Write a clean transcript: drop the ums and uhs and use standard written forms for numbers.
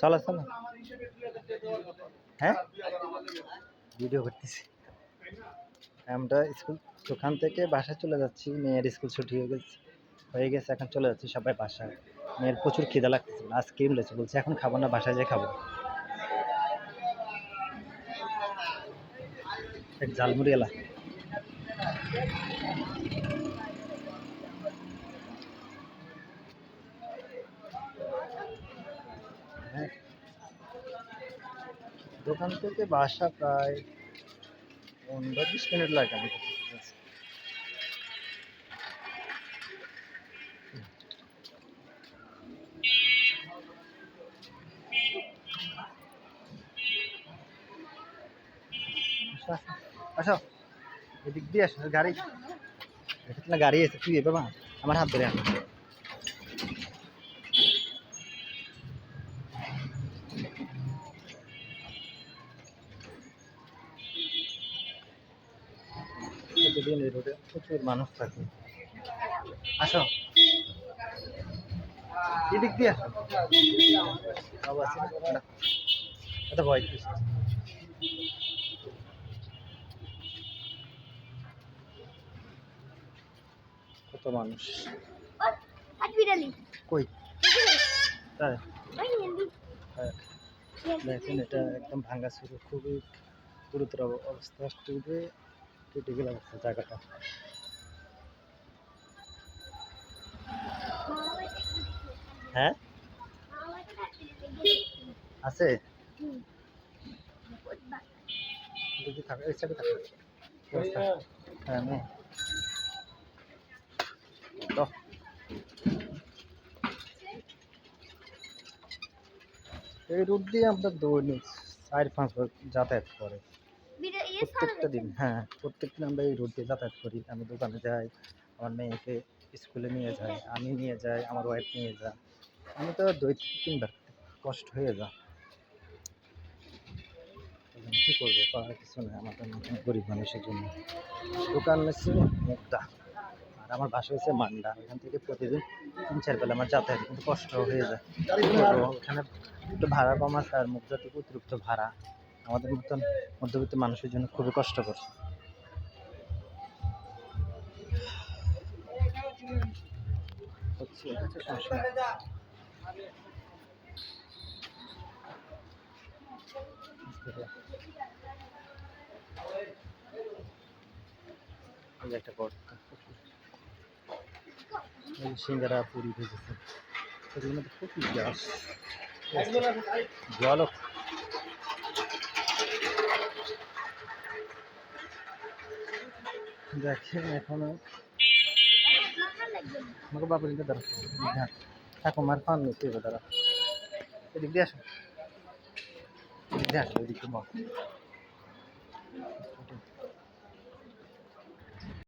চলো চলো। হ্যাঁ ভিডিও করতেছি আমরা স্কুল, ওখান থেকে বাসায় চলে যাচ্ছি। মেয়ের স্কুল ছুটি হয়ে গেছে এখন চলে যাচ্ছি সবাই বাসায়। মেয়ের প্রচুর খিদা লাগতেছে, আইসক্রিম রয়েছে, বলছে এখন খাবো না, বাসায় যেয়ে খাবো। এক ঝালমুড়ি এলা। হ্যাঁ দোকান থেকে বাসা প্রায় 15-20 মিনিট লাগে আমার কাছে। আসো আসো, এদিক দিয়ে আসো, গাড়ি না, গাড়ি আছে, তুই এ বাবা আমার হাত ধরে আনো। প্রতিদিন এই রোডে প্রচুর মানুষ থাকে। আসো এদিক দিয়ে আসো, বাবু আছে না, এটা ভয় কিস। কত মানুষ কই তাই। হ্যাঁ, দেখেন এটা একদম ভাঙা ছিল, খুবই গুরুতর অবস্থা, খুবই ক্রিটিক্যাল অবস্থা জায়গাটা। হ্যাঁ আছে, যদি থাকে এই সাইডে থাকে অবস্থা। হ্যাঁ নে তো এই রুট দিয়ে আমরা দৈনিক 4-5 বার যাতায়াত করে প্রত্যেকটা দিন। হ্যাঁ প্রত্যেকদিন আমরা এই রুট দিয়ে যাতায়াত করি। আমি দোকানে যাই, আমার মেয়েকে স্কুলে নিয়ে যাই, আমি নিয়ে যাই, আমার ওয়াইফ নিয়ে যায়। আমি তো 2-3 বার কষ্ট হয়ে যায়। কী করবো, করার কিছু নেই আমাদের মতন গরিব মানুষের জন্য। দোকান হচ্ছে মুগদা আর আমার বাসা হচ্ছে মান্ডা। এখান থেকে প্রতিদিন 3-4 বেলা আমার যাতায়াত কিন্তু কষ্ট হয়ে যায়। কী করবো, এখানে একটু ভাড়া কম আছে আর মুগদা থেকে অতিরিক্ত ভাড়া, আমাদের মতন মধ্যবিত্ত মানুষের জন্য খুবই কষ্টকর। হচ্ছে সমস্যা একটা বর্তা, সিঙ্গারা পুরি ভেজেছে, সেগুলোর মধ্যে প্রচুর গ্যাস, জলও। দেখেন এখনো আমাকে বাপের দিকে দাঁড়া, হ্যাঁ ঠাকুমার ফান নিতে হবে, দাঁড়া এদিক দিয়ে আসো, এদিক দিয়ে আসো, এদিক দিয়ে